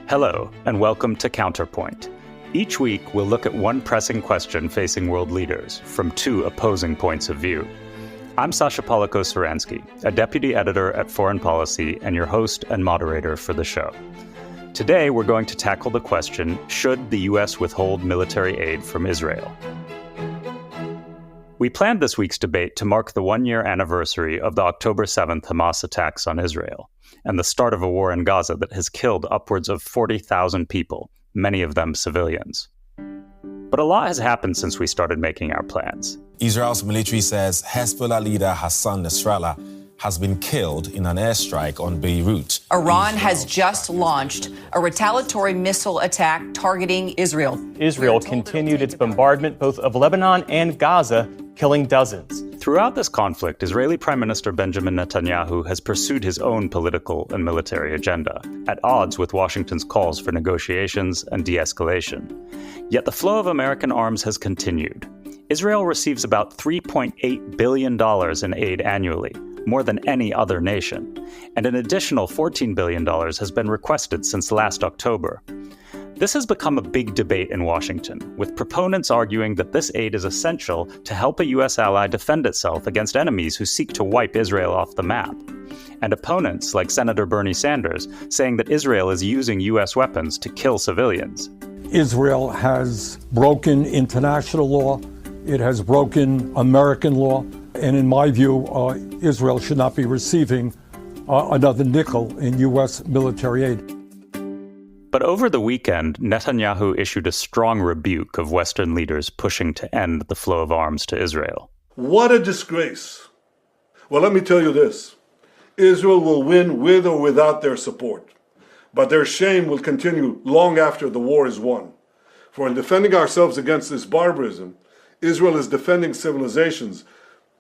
Hello, and welcome to Counterpoint. Each week, we'll look at one pressing question facing world leaders from two opposing points of view. I'm Sasha Polakow-Suransky, a deputy editor at Foreign Policy and your host and moderator for the show. Today, we're going to tackle the question, should the U.S. withhold military aid from Israel? We planned this week's debate to mark the one-year anniversary of the October 7th Hamas attacks on Israel and the start of a war in Gaza that has killed upwards of 40,000 people, many of them civilians. But a lot has happened since we started making our plans. Israel's military says Hezbollah leader Hassan Nasrallah has been killed in an airstrike on Beirut. Iran has just launched a retaliatory missile attack targeting Israel. Israel continued its bombardment both of Lebanon and Gaza, killing dozens. Throughout this conflict, Israeli Prime Minister Benjamin Netanyahu has pursued his own political and military agenda, at odds with Washington's calls for negotiations and de-escalation. Yet the flow of American arms has continued. Israel receives about $3.8 billion in aid annually, more than any other nation, and an additional $14 billion has been requested since last October. This has become a big debate in Washington, with proponents arguing that this aid is essential to help a U.S. ally defend itself against enemies who seek to wipe Israel off the map, and opponents, like Senator Bernie Sanders, saying that Israel is using U.S. weapons to kill civilians. Israel has broken international law. It has broken American law. And in my view, Israel should not be receiving another nickel in U.S. military aid. But over the weekend, Netanyahu issued a strong rebuke of Western leaders pushing to end the flow of arms to Israel. What a disgrace. Well, let me tell you this. Israel will win with or without their support. But their shame will continue long after the war is won. For in defending ourselves against this barbarism, Israel is defending civilizations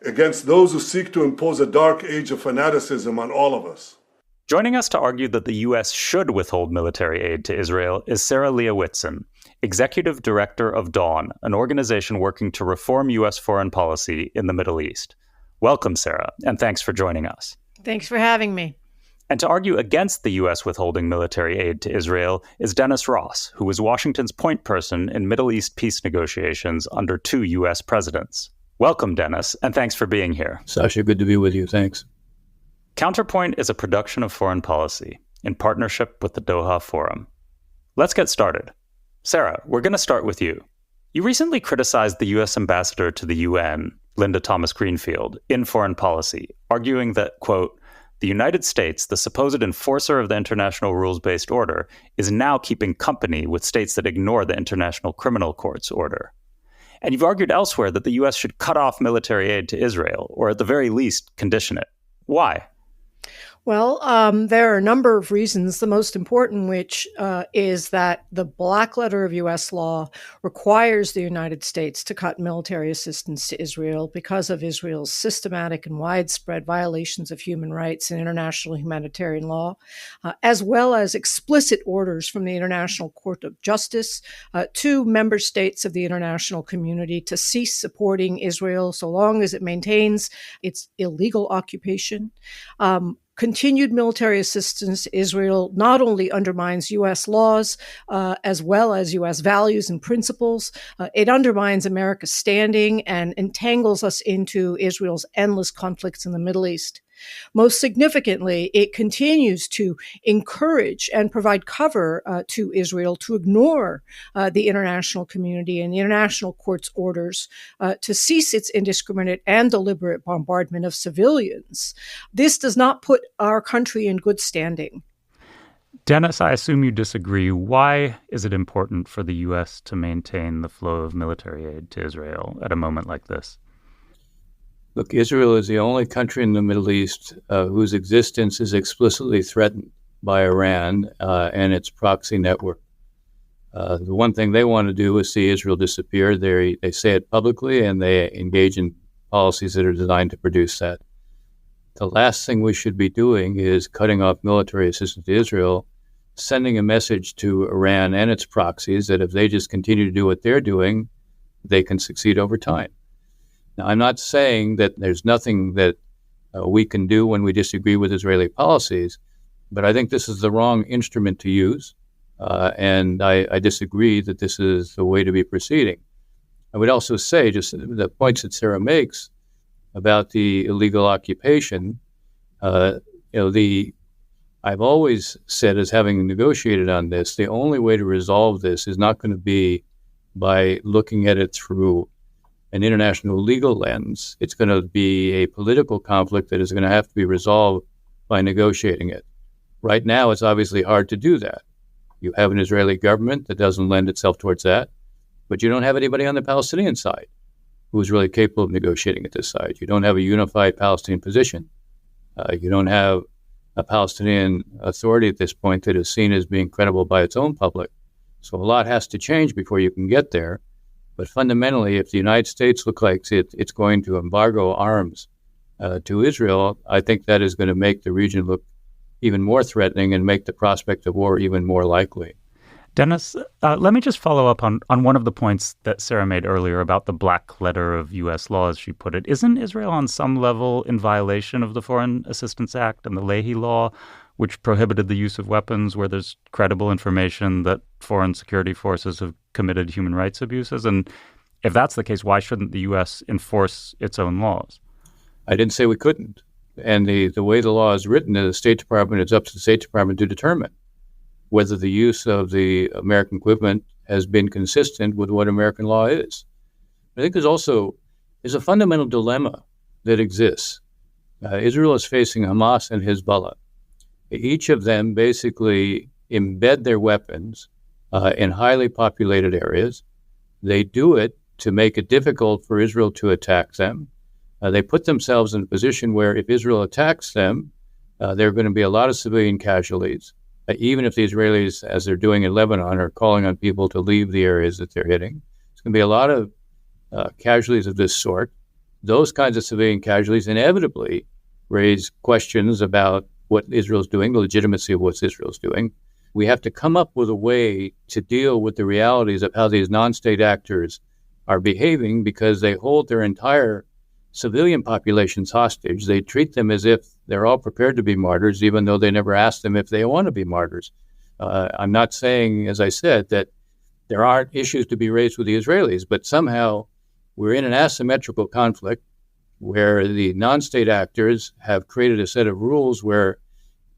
against those who seek to impose a dark age of fanaticism on all of us. Joining us to argue that the U.S. should withhold military aid to Israel is Sarah Leah Whitson, Executive Director of DAWN, an organization working to reform U.S. foreign policy in the Middle East. Welcome, Sarah, and thanks for joining us. Thanks for having me. And to argue against the U.S. withholding military aid to Israel is Dennis Ross, who was Washington's point person in Middle East peace negotiations under two U.S. presidents. Welcome, Dennis, and thanks for being here. Sasha, good to be with you. Thanks. Counterpoint is a production of Foreign Policy in partnership with the Doha Forum. Let's get started. Sarah, we're going to start with you. You recently criticized the U.S. ambassador to the UN, Linda Thomas-Greenfield, in Foreign Policy, arguing that, quote, the United States, the supposed enforcer of the international rules-based order, is now keeping company with states that ignore the International Criminal Court's order. And you've argued elsewhere that the U.S. should cut off military aid to Israel, or at the very least, condition it. Why? Well, there are a number of reasons, the most important which is that the black letter of U.S. law requires the United States to cut military assistance to Israel because of Israel's systematic and widespread violations of human rights and international humanitarian law, as well as explicit orders from the International Court of Justice to member states of the international community to cease supporting Israel so long as it maintains its illegal occupation. Continued military assistance to Israel not only undermines U.S. laws as well as U.S. values and principles, it undermines America's standing and entangles us into Israel's endless conflicts in the Middle East. Most significantly, it continues to encourage and provide cover to Israel to ignore the international community and the international court's orders to cease its indiscriminate and deliberate bombardment of civilians. This does not put our country in good standing. Dennis, I assume you disagree. Why is it important for the U.S. to maintain the flow of military aid to Israel at a moment like this? Look, Israel is the only country in the Middle East whose existence is explicitly threatened by Iran and its proxy network. The one thing they want to do is see Israel disappear. They say it publicly, and they engage in policies that are designed to produce that. The last thing we should be doing is cutting off military assistance to Israel, sending a message to Iran and its proxies that if they just continue to do what they're doing, they can succeed over time. Now, I'm not saying that there's nothing that we can do when we disagree with Israeli policies, but I think this is the wrong instrument to use. And I disagree that this is the way to be proceeding. I would also say, just the points that Sarah makes about the illegal occupation, I've always said, as having negotiated on this, the only way to resolve this is not going to be by looking at it through an international legal lens. It's going to be a political conflict that is going to have to be resolved by negotiating it. Right now, it's obviously hard to do that. You have an Israeli government that doesn't lend itself towards that, but you don't have anybody on the Palestinian side who is really capable of negotiating at this side. You don't have a unified Palestinian position. You don't have a Palestinian authority at this point that is seen as being credible by its own public. So a lot has to change before you can get there. But fundamentally, if the United States looks like it's going to embargo arms to Israel, I think that is going to make the region look even more threatening and make the prospect of war even more likely. Dennis, let me just follow up on one of the points that Sarah made earlier about the black letter of U.S. law, as she put it. Isn't Israel on some level in violation of the Foreign Assistance Act and the Leahy law, which prohibited the use of weapons where there's credible information that foreign security forces have committed human rights abuses? And if that's the case, why shouldn't the U.S. enforce its own laws? I didn't say we couldn't. And the way the law is written in the State Department, it's up to the State Department to determine whether the use of the American equipment has been consistent with what American law is. I think there's a fundamental dilemma that exists. Israel is facing Hamas and Hezbollah. Each of them basically embed their weapons in highly populated areas. They do it to make it difficult for Israel to attack them. They put themselves in a position where if Israel attacks them, there are going to be a lot of civilian casualties. Even if the Israelis, as they're doing in Lebanon, are calling on people to leave the areas that they're hitting, there's going to be a lot of casualties of this sort. Those kinds of civilian casualties inevitably raise questions about what Israel's doing, the legitimacy of what Israel's doing. We have to come up with a way to deal with the realities of how these non-state actors are behaving, because they hold their entire civilian populations hostage. They treat them as if they're all prepared to be martyrs, even though they never ask them if they want to be martyrs. I'm not saying, as I said, that there aren't issues to be raised with the Israelis, but somehow we're in an asymmetrical conflict where the non-state actors have created a set of rules where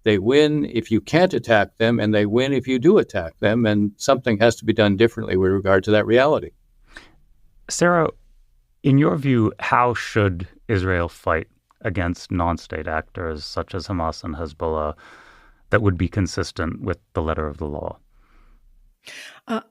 they win if you can't attack them, and they win if you do attack them, and something has to be done differently with regard to that reality. Sarah, in your view, how should Israel fight against non-state actors such as Hamas and Hezbollah that would be consistent with the letter of the law?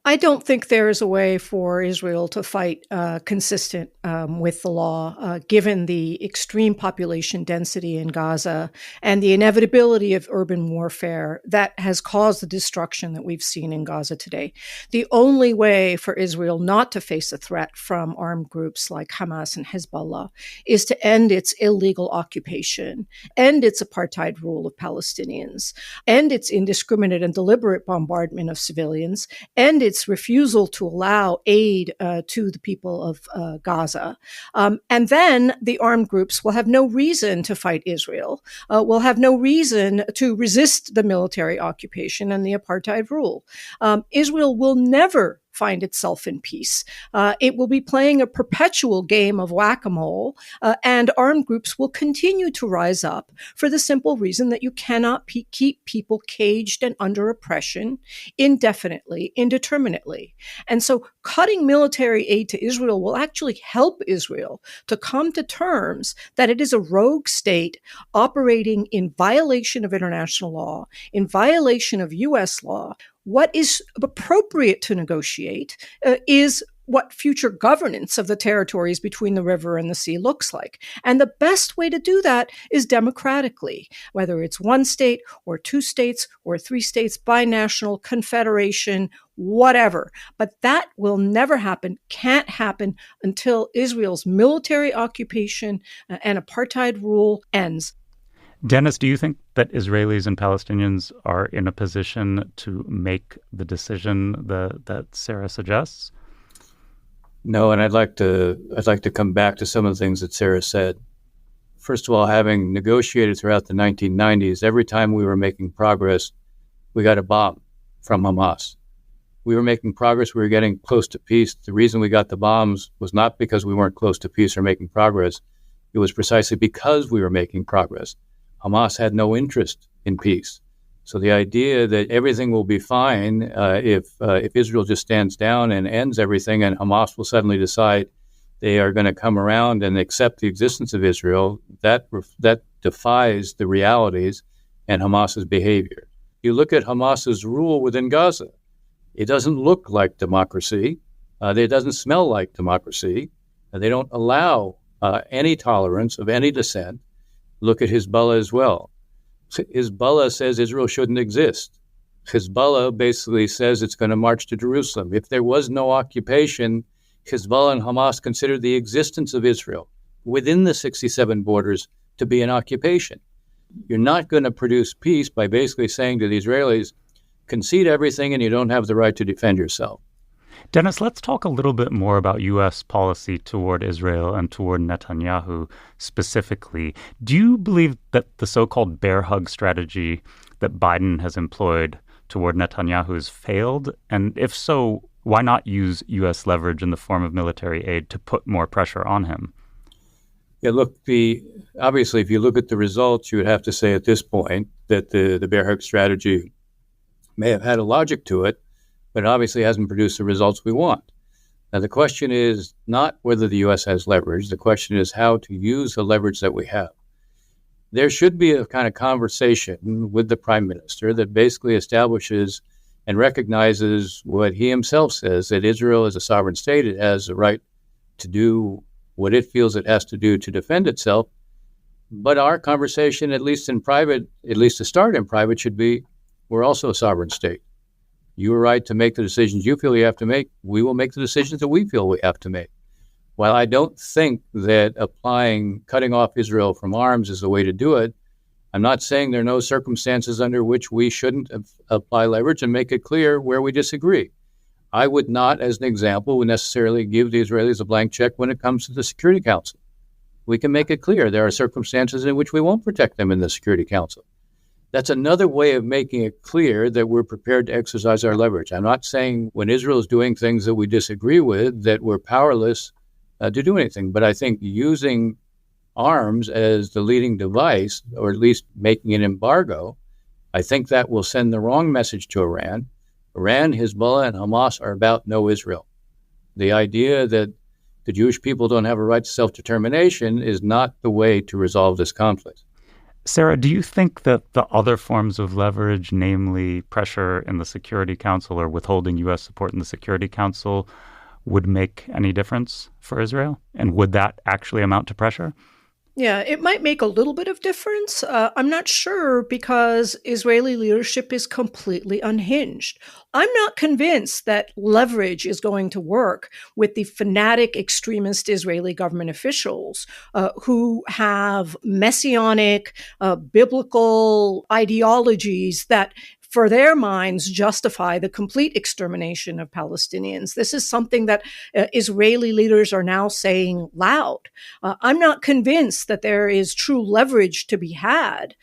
I don't think there is a way for Israel to fight consistent with the law, given the extreme population density in Gaza and the inevitability of urban warfare that has caused the destruction that we've seen in Gaza today. The only way for Israel not to face a threat from armed groups like Hamas and Hezbollah is to end its illegal occupation, end its apartheid rule of Palestinians, end its indiscriminate and deliberate bombardment of civilians, and its refusal to allow aid to the people of Gaza. And then the armed groups will have no reason to fight Israel, will have no reason to resist the military occupation and the apartheid rule. Israel will never find itself in peace. It will be playing a perpetual game of whack-a-mole, and armed groups will continue to rise up for the simple reason that you cannot keep people caged and under oppression indefinitely, indeterminately. And so cutting military aid to Israel will actually help Israel to come to terms that it is a rogue state operating in violation of international law, in violation of U.S. law. What is appropriate to negotiate is what future governance of the territories between the river and the sea looks like. And the best way to do that is democratically, whether it's one state or two states or three states, binational, confederation, whatever. But that will never happen, can't happen until Israel's military occupation and apartheid rule ends. Dennis, do you think that Israelis and Palestinians are in a position to make the decision that Sarah suggests? No, and I'd like to come back to some of the things that Sarah said. First of all, having negotiated throughout the 1990s, every time we were making progress, we got a bomb from Hamas. We were making progress. We were getting close to peace. The reason we got the bombs was not because we weren't close to peace or making progress. It was precisely because we were making progress. Hamas had no interest in peace. So the idea that everything will be fine if Israel just stands down and ends everything and Hamas will suddenly decide they are going to come around and accept the existence of Israel, that defies the realities and Hamas's behavior. You look at Hamas's rule within Gaza. It doesn't look like democracy. It doesn't smell like democracy. They don't allow any tolerance of any dissent. Look at Hezbollah as well. Hezbollah says Israel shouldn't exist. Hezbollah basically says it's going to march to Jerusalem. If there was no occupation, Hezbollah and Hamas considered the existence of Israel within the 67 borders to be an occupation. You're not going to produce peace by basically saying to the Israelis, concede everything and you don't have the right to defend yourself. Dennis, let's talk a little bit more about U.S. policy toward Israel and toward Netanyahu specifically. Do you believe that the so-called bear hug strategy that Biden has employed toward Netanyahu has failed? And if so, why not use U.S. leverage in the form of military aid to put more pressure on him? Yeah, look, obviously, if you look at the results, you would have to say at this point that the bear hug strategy may have had a logic to it, but it obviously hasn't produced the results we want. Now, the question is not whether the U.S. has leverage. The question is how to use the leverage that we have. There should be a kind of conversation with the Prime Minister that basically establishes and recognizes what he himself says, that Israel is a sovereign state. It has the right to do what it feels it has to do to defend itself. But our conversation, at least in private, at least to start in private, should be, we're also a sovereign state. You are right to make the decisions you feel you have to make. We will make the decisions that we feel we have to make. While I don't think that cutting off Israel from arms is the way to do it, I'm not saying there are no circumstances under which we shouldn't apply leverage and make it clear where we disagree. I would not, as an example, would necessarily give the Israelis a blank check when it comes to the Security Council. We can make it clear there are circumstances in which we won't protect them in the Security Council. That's another way of making it clear that we're prepared to exercise our leverage. I'm not saying when Israel is doing things that we disagree with that we're powerless to do anything. But I think using arms as the leading device, or at least making an embargo, I think that will send the wrong message to Iran. Iran, Hezbollah, and Hamas are about no Israel. The idea that the Jewish people don't have a right to self-determination is not the way to resolve this conflict. Sarah, do you think that the other forms of leverage, namely pressure in the Security Council or withholding U.S. support in the Security Council, would make any difference for Israel? And would that actually amount to pressure? Yeah, it might make a little bit of difference. I'm not sure because Israeli leadership is completely unhinged. I'm not convinced that leverage is going to work with the fanatic extremist Israeli government officials who have messianic, biblical ideologies that for their minds, justify the complete extermination of Palestinians. This is something that Israeli leaders are now saying loud. I'm not convinced that there is true leverage to be had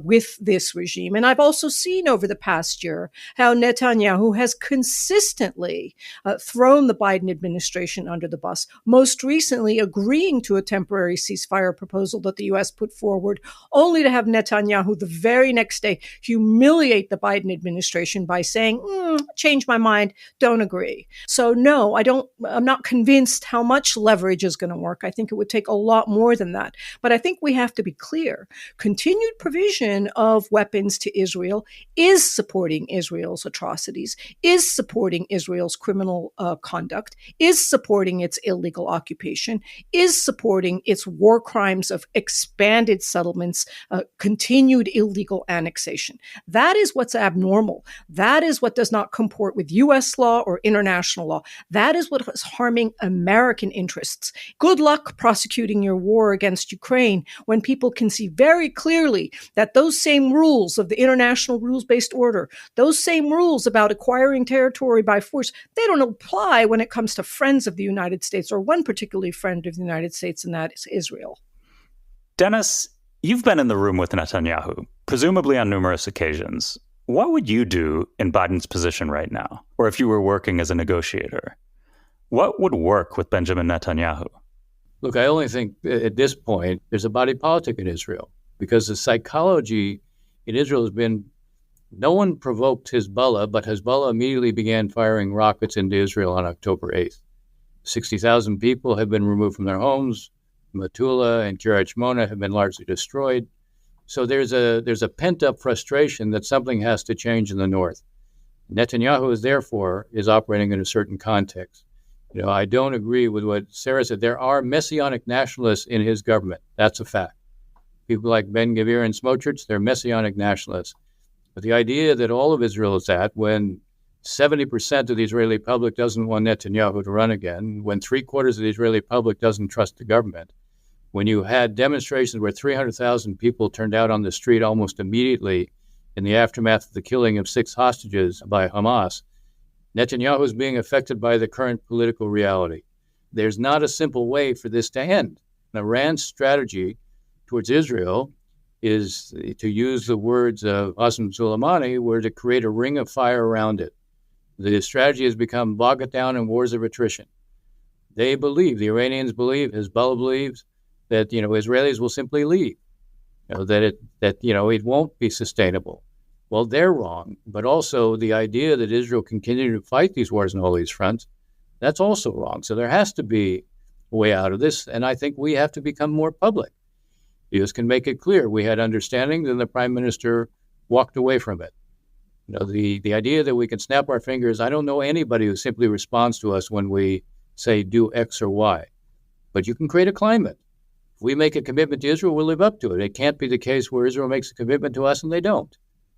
with this regime. And I've also seen over the past year how Netanyahu has consistently thrown the Biden administration under the bus, most recently agreeing to a temporary ceasefire proposal that the U.S. put forward, only to have Netanyahu the very next day humiliate the Biden administration by saying, change my mind, don't agree. So no, I'm not convinced how much leverage is going to work. I think it would take a lot more than that. But I think we have to be clear. Continued provision of weapons to Israel is supporting Israel's atrocities, is supporting Israel's criminal conduct, is supporting its illegal occupation, is supporting its war crimes of expanded settlements, continued illegal annexation. That is what's abnormal. That is what does not comport with U.S. law or international law. That is what is harming American interests. Good luck prosecuting your war against Ukraine when people can see very clearly that those same rules of the international rules-based order, those same rules about acquiring territory by force, they don't apply when it comes to friends of the United States or one particularly friend of the United States, and that is Israel. Dennis, you've been in the room with Netanyahu, presumably on numerous occasions. What would you do in Biden's position right now, or if you were working as a negotiator? What would work with Benjamin Netanyahu? Look, I only think at this point there's a body politic in Israel, because the psychology in Israel has been no one provoked Hezbollah, but Hezbollah immediately began firing rockets into Israel on October 8th. 60,000 people have been removed from their homes. Metula and Kiryat Shmona have been largely destroyed. So there's a pent-up frustration that something has to change in the north. Netanyahu therefore is operating in a certain context. I don't agree with what Sarah said. There are messianic nationalists in his government. That's a fact. People like Ben-Gvir and Smotrich, they're messianic nationalists. But the idea that all of Israel is that when 70% of the Israeli public doesn't want Netanyahu to run again, when 3/4 of the Israeli public doesn't trust the government, when you had demonstrations where 300,000 people turned out on the street almost immediately in the aftermath of the killing of 6 hostages by Hamas, Netanyahu is being affected by the current political reality. There's not a simple way for this to end. Iran's strategy towards Israel is, to use the words of Qasem Soleimani, were to create a ring of fire around it. The strategy has become bog it down in wars of attrition. They believe, the Iranians believe, Hezbollah believes, that Israelis will simply leave, that it won't be sustainable. Well, they're wrong, but also the idea that Israel can continue to fight these wars on all these fronts, that's also wrong. So there has to be a way out of this, and I think we have to become more public. You can make it clear. We had understanding, then the Prime Minister walked away from it. The idea that we can snap our fingers, I don't know anybody who simply responds to us when we say do X or Y. But you can create a climate. If we make a commitment to Israel, we'll live up to it. It can't be the case where Israel makes a commitment to us and they don't.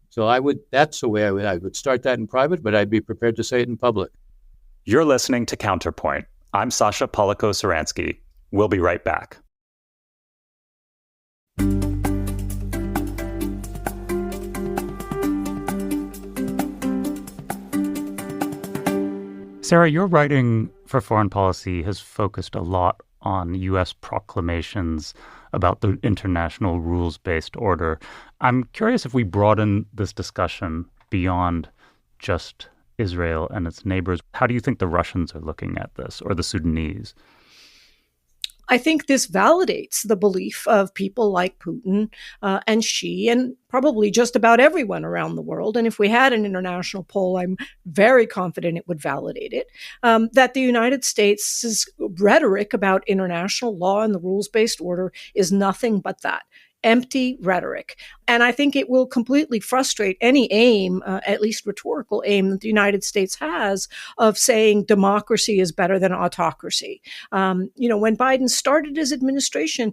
So that's the way I would start that in private, but I'd be prepared to say it in public. You're listening to Counterpoint. I'm Sasha Polakow-Suransky. We'll be right back. Sarah, your writing for foreign policy has focused a lot on U.S. proclamations about the international rules-based order. I'm curious if we broaden this discussion beyond just Israel and its neighbors. How do you think the Russians are looking at this, or the Sudanese? I think this validates the belief of people like Putin and Xi, and probably just about everyone around the world. And if we had an international poll, I'm very confident it would validate it, that the United States' rhetoric about international law and the rules-based order is nothing but that. Empty rhetoric. And I think it will completely frustrate any aim, at least rhetorical aim, that the United States has of saying democracy is better than autocracy. When Biden started his administration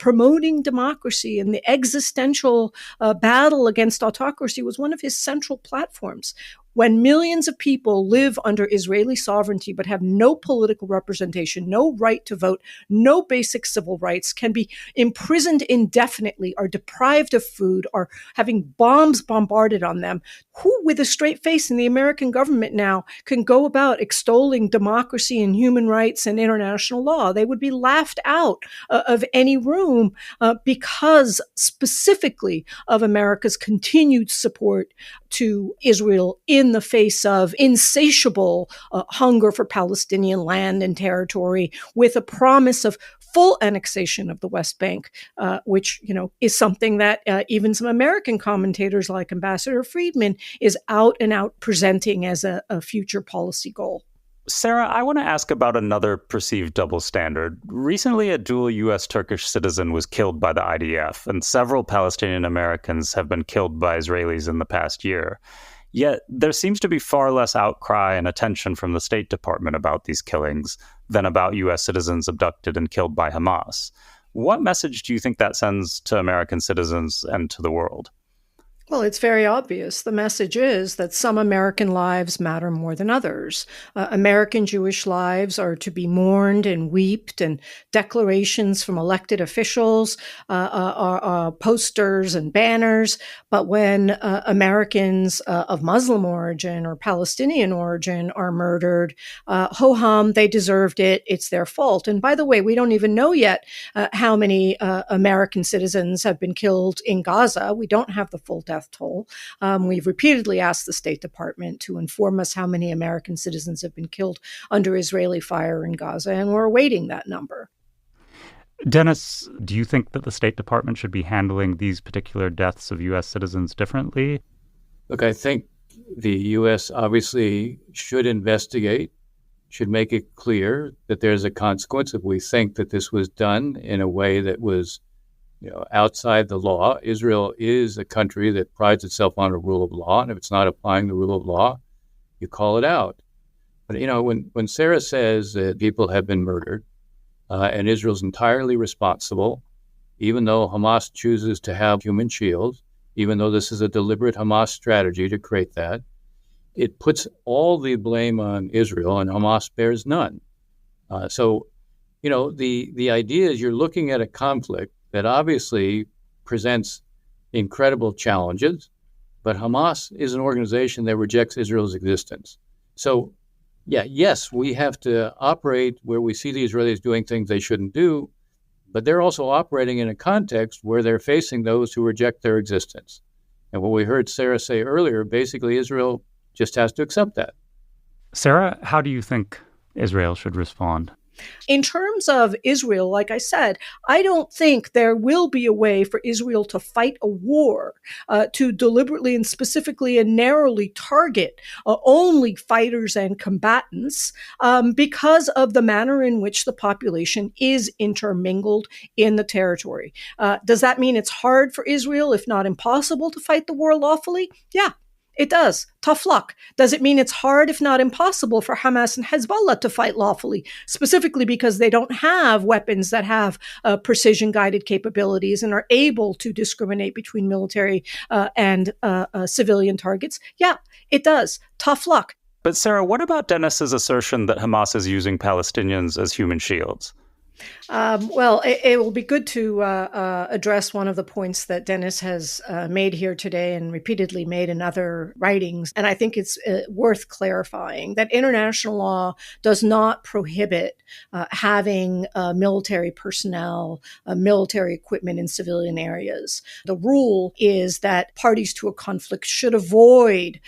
promoting democracy and the existential battle against autocracy was one of his central platforms. When millions of people live under Israeli sovereignty but have no political representation, no right to vote, no basic civil rights, can be imprisoned indefinitely, are deprived of food, are having bombs bombarded on them, who with a straight face in the American government now can go about extolling democracy and human rights and international law? They would be laughed out of any room because specifically of America's continued support to Israel in the face of insatiable hunger for Palestinian land and territory, with a promise of full annexation of the West Bank, which is something that even some American commentators like Ambassador Friedman is out and out presenting as a future policy goal. Sarah, I want to ask about another perceived double standard. Recently, a dual U.S.-Turkish citizen was killed by the IDF, and several Palestinian Americans have been killed by Israelis in the past year. Yet, there seems to be far less outcry and attention from the State Department about these killings than about U.S. citizens abducted and killed by Hamas. What message do you think that sends to American citizens and to the world? Well, it's very obvious. The message is that some American lives matter more than others. American Jewish lives are to be mourned and wept, and declarations from elected officials are posters and banners. But when Americans of Muslim origin or Palestinian origin are murdered, ho-hum, they deserved it. It's their fault. And by the way, we don't even know yet how many American citizens have been killed in Gaza. We don't have the full death death toll. We've repeatedly asked the State Department to inform us how many American citizens have been killed under Israeli fire in Gaza, and we're awaiting that number. Dennis, do you think that the State Department should be handling these particular deaths of U.S. citizens differently? Look, I think the U.S. obviously should investigate, should make it clear that there's a consequence if we think that this was done in a way that was, outside the law. Israel is a country that prides itself on a rule of law, and if it's not applying the rule of law, you call it out. But, when Sarah says that people have been murdered, and Israel's entirely responsible, even though Hamas chooses to have human shields, even though this is a deliberate Hamas strategy to create that, it puts all the blame on Israel, and Hamas bears none. So, the idea is you're looking at a conflict that obviously presents incredible challenges, but Hamas is an organization that rejects Israel's existence. So, yes, we have to operate where we see the Israelis doing things they shouldn't do, but they're also operating in a context where they're facing those who reject their existence. And what we heard Sarah say earlier, basically Israel just has to accept that. Sarah, how do you think Israel should respond? In terms of Israel, like I said, I don't think there will be a way for Israel to fight a war, to deliberately and specifically and narrowly target only fighters and combatants because of the manner in which the population is intermingled in the territory. Does that mean it's hard for Israel, if not impossible, to fight the war lawfully? Yeah. It does. Tough luck. Does it mean it's hard, if not impossible, for Hamas and Hezbollah to fight lawfully, specifically because they don't have weapons that have precision-guided capabilities and are able to discriminate between military and civilian targets? Yeah, it does. Tough luck. But Sarah, what about Dennis's assertion that Hamas is using Palestinians as human shields? Well, it will be good to address one of the points that Dennis has made here today and repeatedly made in other writings. And I think it's worth clarifying that international law does not prohibit having military personnel, military equipment in civilian areas. The rule is that parties to a conflict should avoid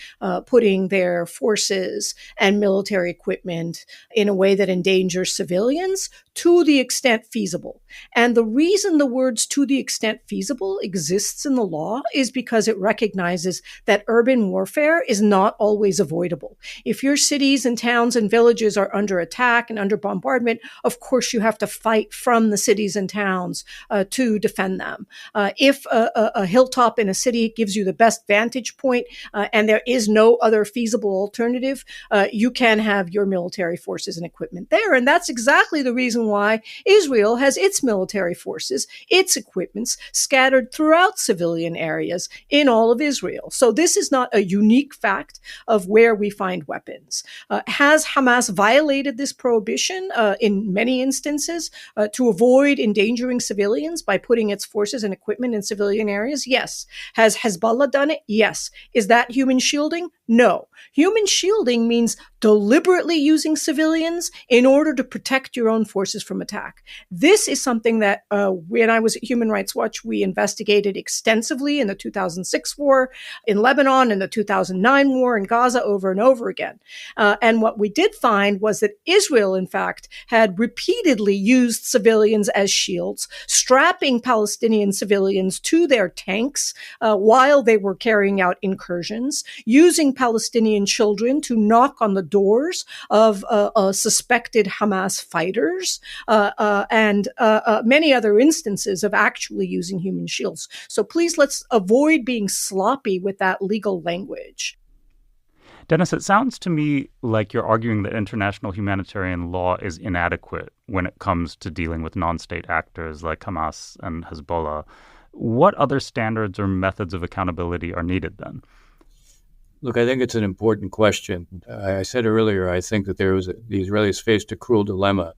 putting their forces and military equipment in a way that endangers civilians to the extent feasible. And the reason the words "to the extent feasible" exists in the law is because it recognizes that urban warfare is not always avoidable. If your cities and towns and villages are under attack and under bombardment, of course you have to fight from the cities and towns to defend them. If a hilltop in a city gives you the best vantage point and there is no other feasible alternative, you can have your military forces and equipment there. And that's exactly the reason why Israel has its military forces, its equipments scattered throughout civilian areas in all of Israel. So this is not a unique fact of where we find weapons. Has Hamas violated this prohibition in many instances to avoid endangering civilians by putting its forces and equipment in civilian areas? Yes. Has Hezbollah done it? Yes. Is that human shielding? No. Human shielding means deliberately using civilians in order to protect your own forces from attack. This is something that when I was at Human Rights Watch, we investigated extensively in the 2006 war in Lebanon and the 2009 war in Gaza over and over again. And what we did find was that Israel, in fact, had repeatedly used civilians as shields, strapping Palestinian civilians to their tanks while they were carrying out incursions, using Palestinian children to knock on the doors of suspected Hamas fighters, and many other instances of actually using human shields. So please, let's avoid being sloppy with that legal language. Dennis, it sounds to me like you're arguing that international humanitarian law is inadequate when it comes to dealing with non-state actors like Hamas and Hezbollah. What other standards or methods of accountability are needed then? Look, I think it's an important question. I said earlier, I think that the Israelis faced a cruel dilemma.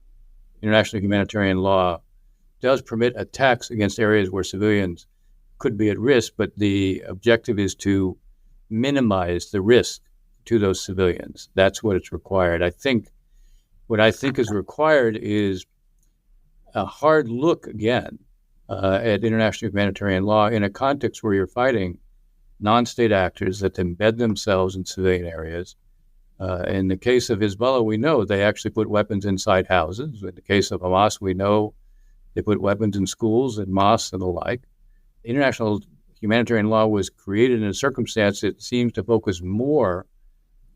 International humanitarian law does permit attacks against areas where civilians could be at risk, but the objective is to minimize the risk to those civilians. That's what it's required. What I think is required is a hard look again at international humanitarian law in a context where you're fighting non-state actors that embed themselves in civilian areas. In the case of Hezbollah, we know they actually put weapons inside houses. In the case of Hamas, we know they put weapons in schools and mosques and the like. International humanitarian law was created in a circumstance that seems to focus more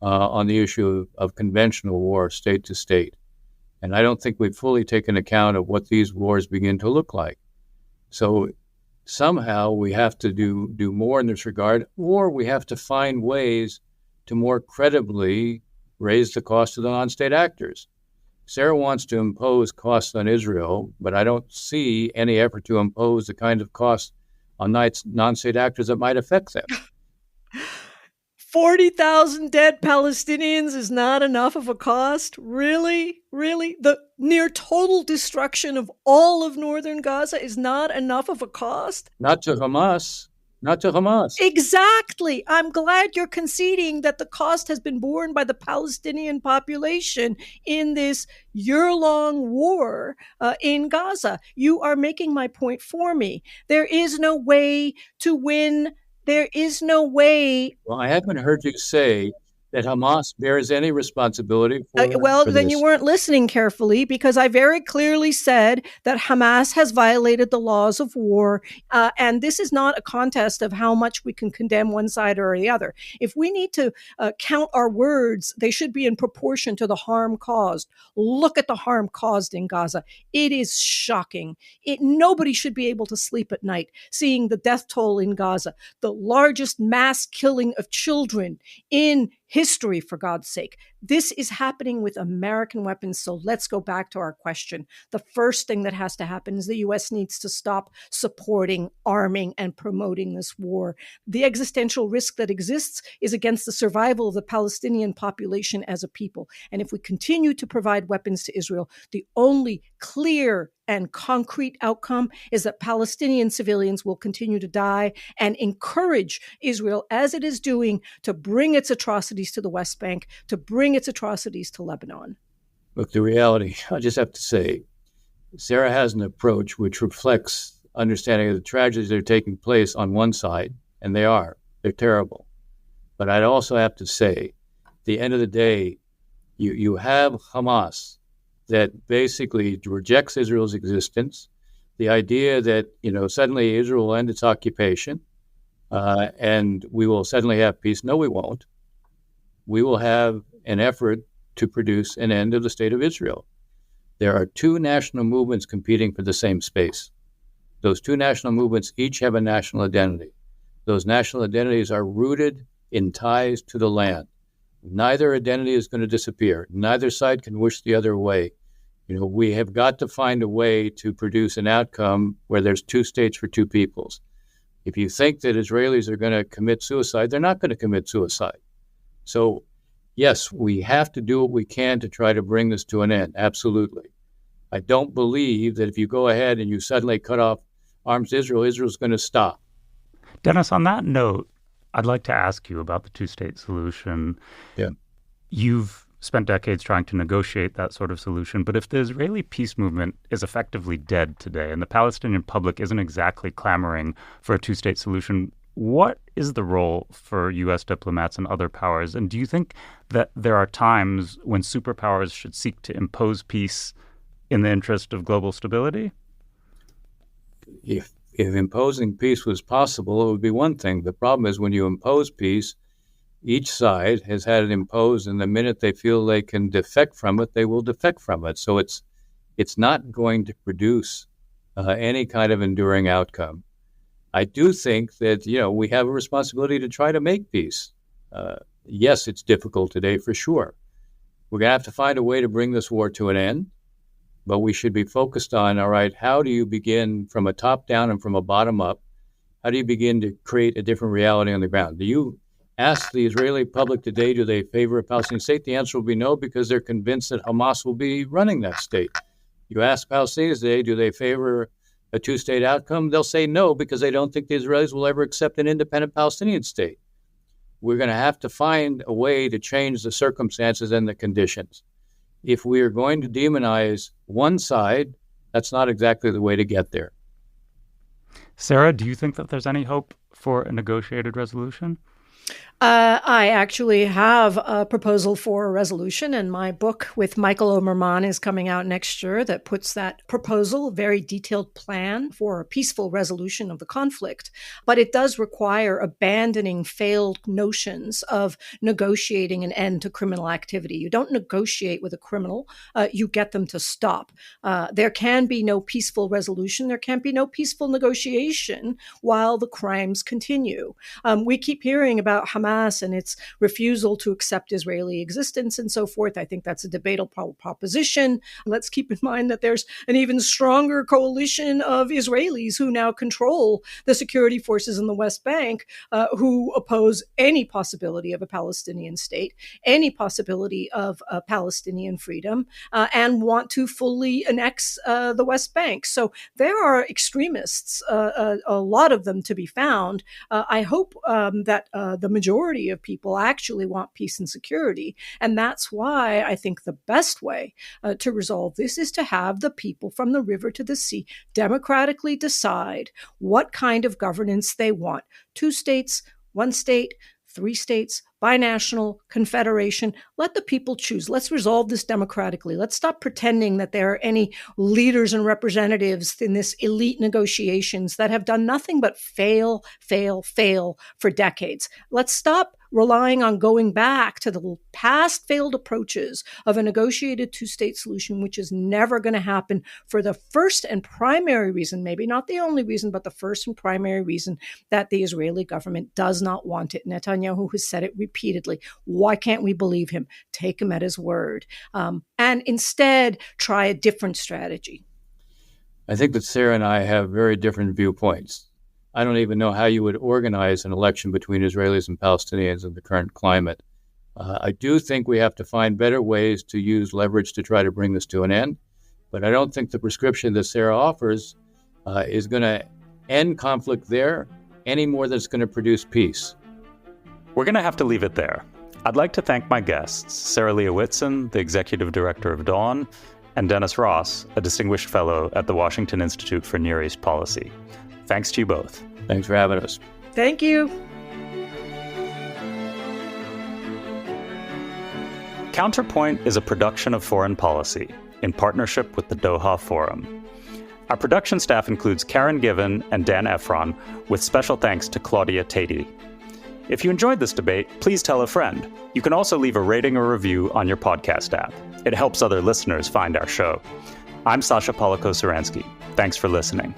on the issue of conventional war, state to state. And I don't think we've fully taken account of what these wars begin to look like. So somehow we have to do more in this regard, or we have to find ways to more credibly raise the cost of the non-state actors. Sarah wants to impose costs on Israel, but I don't see any effort to impose the kind of costs on non-state actors that might affect them. 40,000 dead Palestinians is not enough of a cost? Really? Really? The near total destruction of all of northern Gaza is not enough of a cost? Not to Hamas. Not to Hamas. Exactly. I'm glad you're conceding that the cost has been borne by the Palestinian population in this year-long war in Gaza. You are making my point for me. There is no way to win. There is no way. Well, I haven't heard you say that Hamas bears any responsibility for then this. You weren't listening carefully, because I very clearly said that Hamas has violated the laws of war. And this is not a contest of how much we can condemn one side or the other. If we need to count our words, they should be in proportion to the harm caused. Look at the harm caused in Gaza. It is shocking. Nobody should be able to sleep at night seeing the death toll in Gaza, the largest mass killing of children in history, for God's sake. This is happening with American weapons. So let's go back to our question. The first thing that has to happen is the U.S. needs to stop supporting, arming, and promoting this war. The existential risk that exists is against the survival of the Palestinian population as a people. And if we continue to provide weapons to Israel, the only clear and concrete outcome is that Palestinian civilians will continue to die, and encourage Israel, as it is doing, to bring its atrocities to the West Bank, to bring its atrocities to Lebanon. Look, the reality, I just have to say, Sarah has an approach which reflects understanding of the tragedies that are taking place on one side, and they're terrible. But I'd also have to say, at the end of the day, you have Hamas that basically rejects Israel's existence. The idea that, suddenly Israel will end its occupation and we will suddenly have peace. No, we won't. We will have an effort to produce an end of the state of Israel. There are two national movements competing for the same space. Those two national movements each have a national identity. Those national identities are rooted in ties to the land. Neither identity is going to disappear. Neither side can wish the other away. We have got to find a way to produce an outcome where there's two states for two peoples. If you think that Israelis are going to commit suicide, they're not going to commit suicide. So, yes, we have to do what we can to try to bring this to an end. Absolutely. I don't believe that if you go ahead and you suddenly cut off arms to Israel, Israel's going to stop. Dennis, on that note, I'd like to ask you about the two-state solution. Yeah. You've spent decades trying to negotiate that sort of solution, but if the Israeli peace movement is effectively dead today and the Palestinian public isn't exactly clamoring for a two-state solution, what is the role for U.S. diplomats and other powers? And do you think that there are times when superpowers should seek to impose peace in the interest of global stability? If imposing peace was possible, it would be one thing. The problem is when you impose peace, each side has had it imposed, and the minute they feel they can defect from it, they will defect from it. So it's not going to produce any kind of enduring outcome. I do think that, we have a responsibility to try to make peace. Yes, it's difficult today for sure. We're going to have to find a way to bring this war to an end, but we should be focused on, all right, how do you begin from a top down and from a bottom up? How do you begin to create a different reality on the ground? Do you ask the Israeli public today, do they favor a Palestinian state? The answer will be no, because they're convinced that Hamas will be running that state. You ask Palestinians today, do they favor a two-state outcome? They'll say no, because they don't think the Israelis will ever accept an independent Palestinian state. We're going to have to find a way to change the circumstances and the conditions. If we are going to demonize one side, that's not exactly the way to get there. Sarah, do you think that there's any hope for a negotiated resolution? I actually have a proposal for a resolution, and my book with Michael Omerman is coming out next year that puts that proposal, a very detailed plan for a peaceful resolution of the conflict. But it does require abandoning failed notions of negotiating an end to criminal activity. You don't negotiate with a criminal, you get them to stop. There can be no peaceful resolution. There can be no peaceful negotiation while the crimes continue. We keep hearing about Hamas and its refusal to accept Israeli existence and so forth. I think that's a debatable proposition. Let's keep in mind that there's an even stronger coalition of Israelis who now control the security forces in the West Bank, who oppose any possibility of a Palestinian state, any possibility of Palestinian freedom, and want to fully annex the West Bank. So there are extremists, a lot of them to be found. I hope that the majority of people actually want peace and security. And that's why I think the best way to resolve this is to have the people from the river to the sea democratically decide what kind of governance they want. 2 states, 1 state, 3 states, binational, confederation. Let the people choose. Let's resolve this democratically. Let's stop pretending that there are any leaders and representatives in this elite negotiations that have done nothing but fail for decades. Let's stop relying on going back to the past failed approaches of a negotiated 2-state solution, which is never going to happen for the first and primary reason, maybe not the only reason, but the first and primary reason that the Israeli government does not want it. Netanyahu has said it repeatedly. Why can't we believe him? Take him at his word. And instead, try a different strategy. I think that Sarah and I have very different viewpoints. I don't even know how you would organize an election between Israelis and Palestinians in the current climate. I do think we have to find better ways to use leverage to try to bring this to an end. But I don't think the prescription that Sarah offers is going to end conflict there any more than it's going to produce peace. We're going to have to leave it there. I'd like to thank my guests, Sarah Leah Whitson, the Executive Director of Dawn, and Dennis Ross, a Distinguished Fellow at the Washington Institute for Near East Policy. Thanks to you both. Thanks for having us. Thank you. Counterpoint is a production of Foreign Policy in partnership with the Doha Forum. Our production staff includes Karen Given and Dan Efron, with special thanks to Claudia Tatey. If you enjoyed this debate, please tell a friend. You can also leave a rating or review on your podcast app. It helps other listeners find our show. I'm Sasha Polakow-Suransky. Thanks for listening.